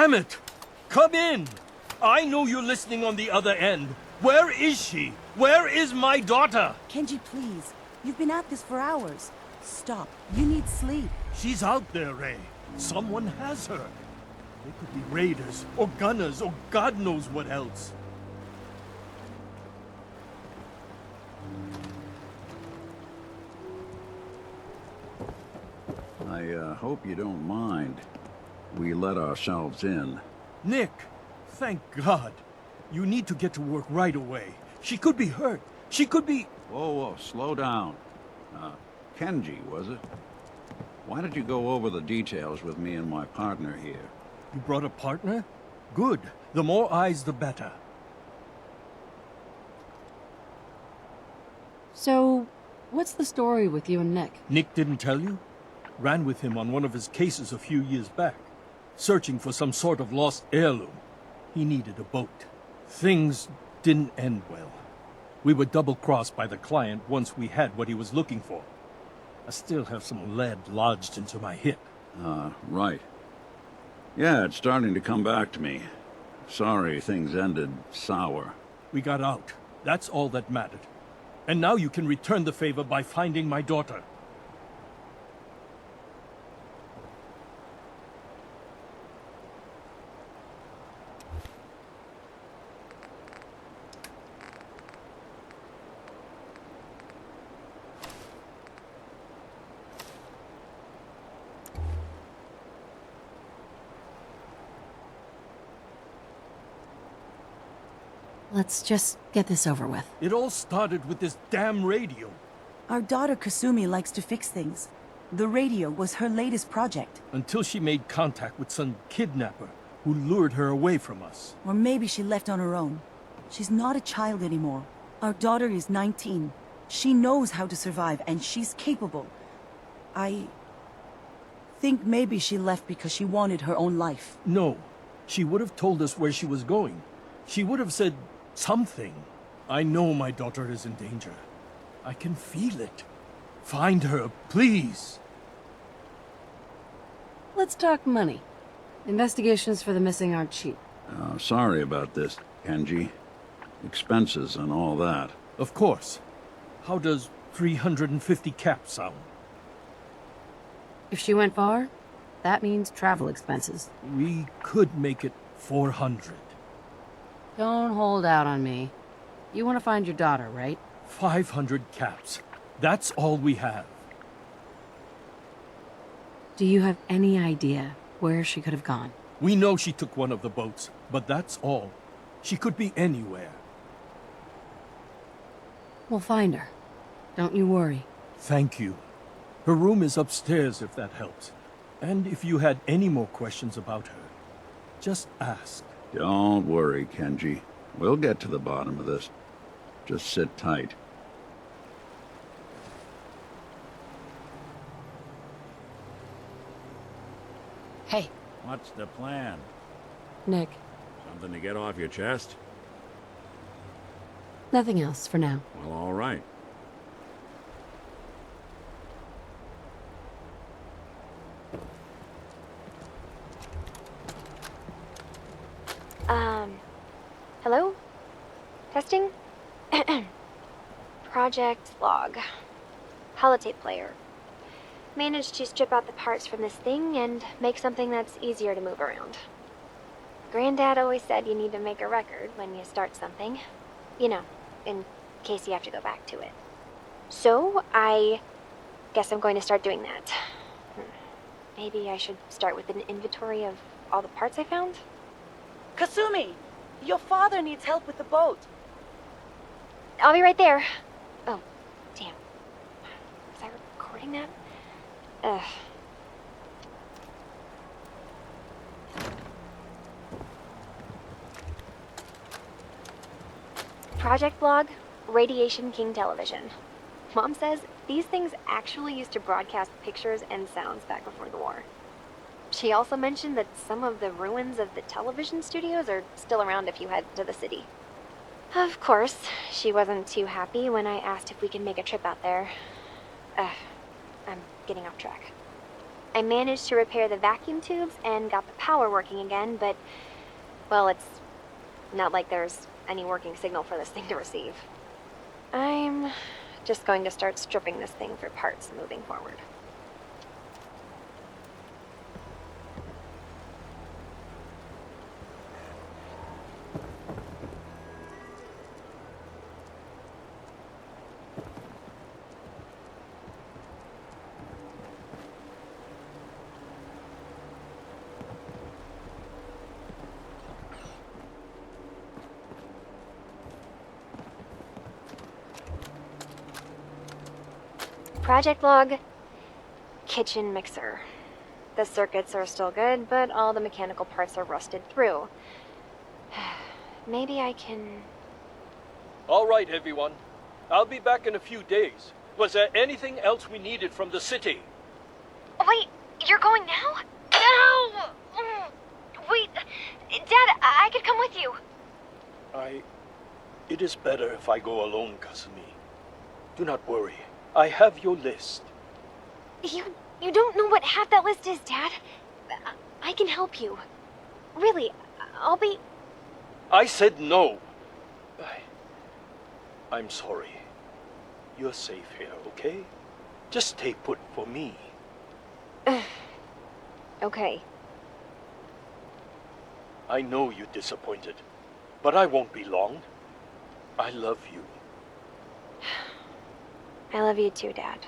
Damn it! Come in! I know you're listening on the other end. Where is she? Where is my daughter? Kenji, please. You've been at this for hours. Stop. You need sleep. She's out there, Ray. Someone has her. They could be raiders, or gunners, or God knows what else. I hope you don't mind. We let ourselves in. Nick, thank God. You need to get to work right away. She could be hurt. She could be... Whoa, slow down. Kenji, was it? Why did you go over the details with me and my partner here? You brought a partner? Good. The more eyes, the better. So, what's the story with you and Nick? Nick didn't tell you? Ran with him on one of his cases a few years back, searching for some sort of lost heirloom. He needed a boat. Things didn't end well. We were double-crossed by the client once we had what he was looking for. I still have some lead lodged into my hip. Right. Yeah, it's starting to come back to me. Sorry things ended sour. We got out. That's all that mattered. And now you can return the favor by finding my daughter. Let's just get this over with. It all started with this damn radio. Our daughter Kasumi likes to fix things. The radio was her latest project. Until she made contact with some kidnapper who lured her away from us. Or maybe she left on her own. She's not a child anymore. Our daughter is 19. She knows how to survive, and she's capable. I think maybe she left because she wanted her own life. No. She would have told us where she was going. She would have said something. I know my daughter is in danger. I can feel it. Find her, please. Let's talk money. Investigations for the missing aren't cheap. Sorry about this, Kenji. Expenses and all that. Of course. How does 350 caps sound? If she went far, that means travel expenses. We could make it 400. Don't hold out on me. You want to find your daughter, right? 500 caps. That's all we have. Do you have any idea where she could have gone? We know she took one of the boats, but that's all. She could be anywhere. We'll find her. Don't you worry. Thank you. Her room is upstairs if that helps. And if you had any more questions about her, just ask. Don't worry, Kenji. We'll get to the bottom of this. Just sit tight. Hey. What's the plan? Nick. Something to get off your chest? Nothing else for now. Well, all right. Hello? Testing? Project log. Holotape player. Managed to strip out the parts from this thing and make something that's easier to move around. Granddad always said you need to make a record when you start something. You know, in case you have to go back to it. So, I guess I'm going to start doing that. Maybe I should start with an inventory of all the parts I found? Kasumi! Your father needs help with the boat. I'll be right there. Oh, damn. Was I recording that? Ugh. Project log, Radiation King Television. Mom says these things actually used to broadcast pictures and sounds back before the war. She also mentioned that some of the ruins of the television studios are still around if you head to the city. Of course, she wasn't too happy when I asked if we could make a trip out there. I'm getting off track. I managed to repair the vacuum tubes and got the power working again, but, well, it's not like there's any working signal for this thing to receive. I'm just going to start stripping this thing for parts moving forward. Project log, kitchen mixer. The circuits are still good, but all the mechanical parts are rusted through. Maybe I can... All right, everyone. I'll be back in a few days. Was there anything else we needed from the city? Wait, you're going now? No! Wait, Dad, I could come with you. It is better if I go alone, Kasumi. Do not worry. I have your list. You don't know what half that list is, Dad. I can help you. Really, I'll be... I said no. I'm sorry. You're safe here, okay? Just stay put for me. Okay. I know you're disappointed, but I won't be long. I love you. I love you too, Dad.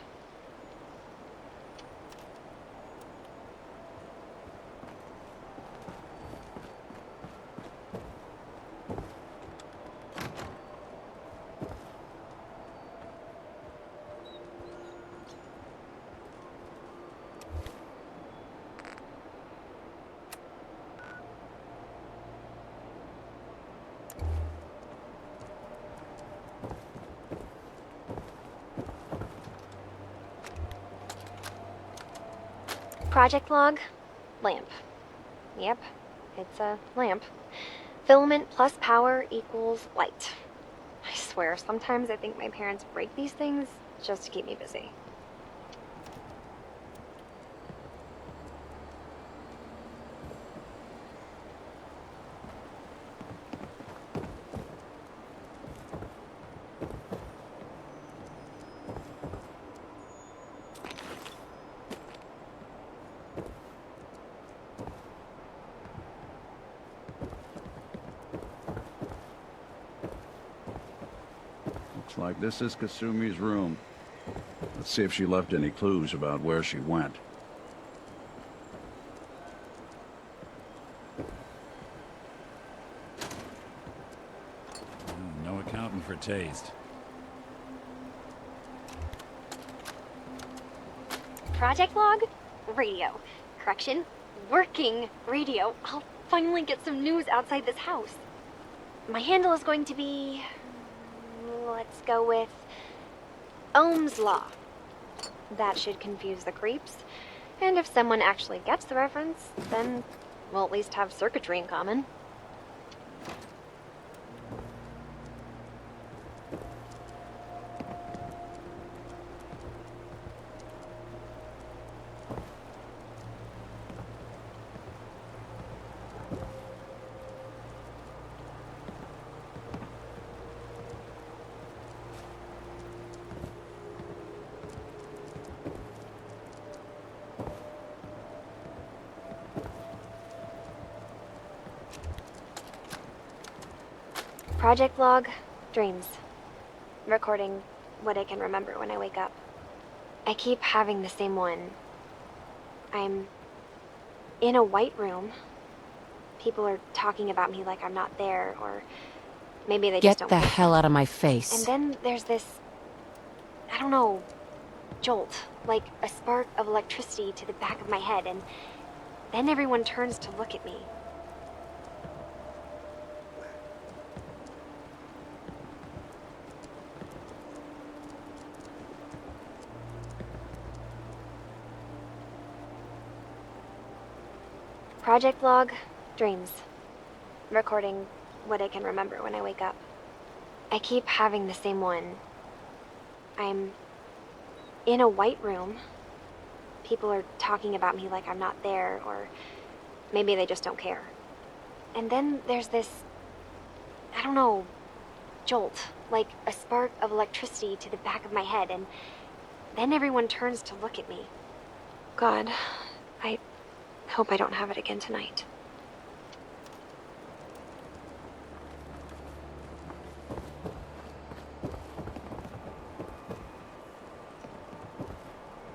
Project log, lamp. Yep, it's a lamp. Filament plus power equals light. I swear, sometimes I think my parents break these things just to keep me busy. Looks like this is Kasumi's room. Let's see if she left any clues about where she went. No accounting for taste. Project log, radio. Correction, working radio. I'll finally get some news outside this house. My handle is going to be... let's go with Ohm's Law. That should confuse the creeps. And if someone actually gets the reference, then we'll at least have circuitry in common. Project log, dreams. Recording what I can remember when I wake up. I keep having the same one. I'm in a white room. People are talking about me like I'm not there, or maybe they just Get don't the get hell it. out of my face. And then there's this, I don't know, jolt, like a spark of electricity to the back of my head, and then everyone turns to look at me. Project log, dreams. Recording what I can remember when I wake up. I keep having the same one. I'm in a white room. people are talking about me like I'm not there, or maybe they just don't care. And then there's this, I don't know, jolt, like a spark of electricity to the back of my head, and then everyone turns to look at me. God, I hope I don't have it again tonight.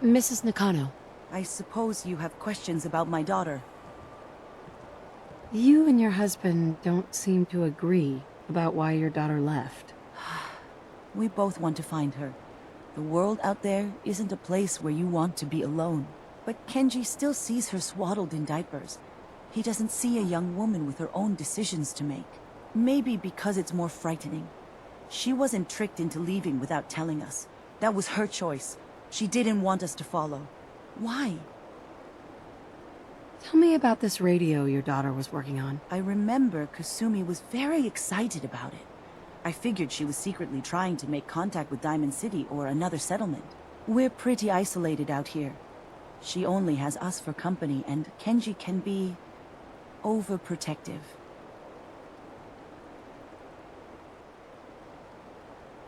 Mrs. Nakano, I suppose you have questions about my daughter. you and your husband don't seem to agree about why your daughter left. We both want to find her. The world out there isn't a place where you want to be alone. But Kenji still sees her swaddled in diapers. He doesn't see a young woman with her own decisions to make. Maybe because it's more frightening. She wasn't tricked into leaving without telling us. That was her choice. She didn't want us to follow. Why? Tell me about this radio your daughter was working on. I remember Kasumi was very excited about it. I figured she was secretly trying to make contact with Diamond City or another settlement. We're pretty isolated out here. She only has us for company, and Kenji can be overprotective.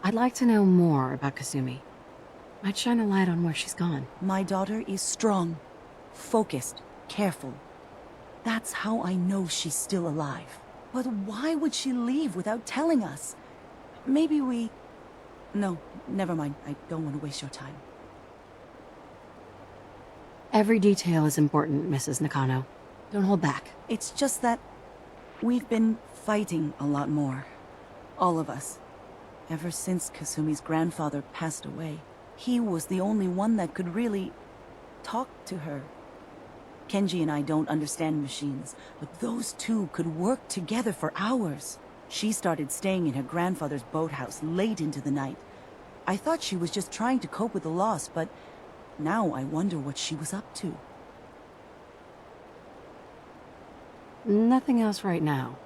I'd like to know more about Kasumi. Might shine a light on where she's gone. My daughter is strong, focused, careful. That's how I know she's still alive. But why would she leave without telling us? Maybe we... No, never mind. I don't want to waste your time. Every detail is important, Mrs. Nakano. Don't hold back. It's just that we've been fighting a lot more. All of us. Ever since Kasumi's grandfather passed away. He was the only one that could really talk to her. Kenji and I don't understand machines, but those two could work together for hours. She started staying in her grandfather's boathouse late into the night. I thought she was just trying to cope with the loss, but now I wonder what she was up to. Nothing else right now.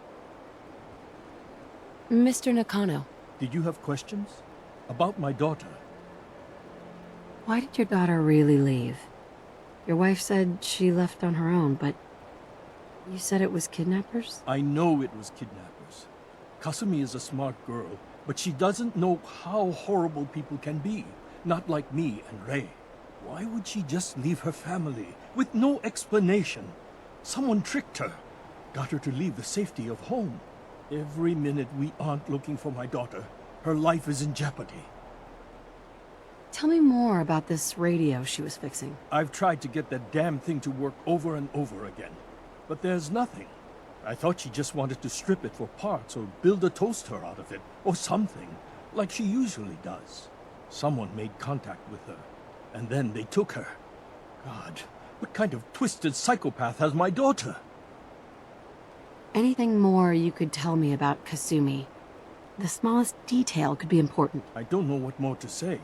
Mr. Nakano, Did you have questions? About my daughter? why did your daughter really leave? Your wife said she left on her own, but you said it was kidnappers? I know it was kidnappers. Kasumi is a smart girl, but she doesn't know how horrible people can be. Not like me and Rei. Why would she just leave her family with no explanation? Someone tricked her. Got her to leave the safety of home. Every minute we aren't looking for my daughter, her life is in jeopardy. Tell me more about this radio she was fixing. I've tried to get that damn thing to work over and over again, but there's nothing. I thought she just wanted to strip it for parts or build a toaster out of it, or something, like she usually does. Someone made contact with her, and then they took her. God, what kind of twisted psychopath has my daughter? Anything more you could tell me about Kasumi? The smallest detail could be important. I don't know what more to say.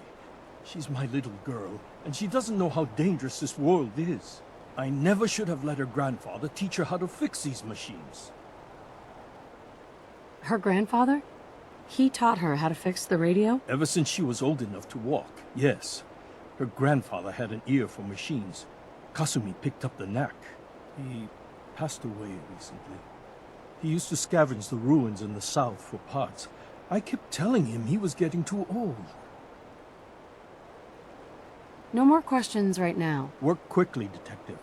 She's my little girl, and she doesn't know how dangerous this world is. I never should have let her grandfather teach her how to fix these machines. Her grandfather? He taught her how to fix the radio? Ever since she was old enough to walk, yes. Her grandfather had an ear for machines. Kasumi picked up the knack. He passed away recently. He used to scavenge the ruins in the south for parts. I kept telling him he was getting too old. No more questions right now. Work quickly, Detective.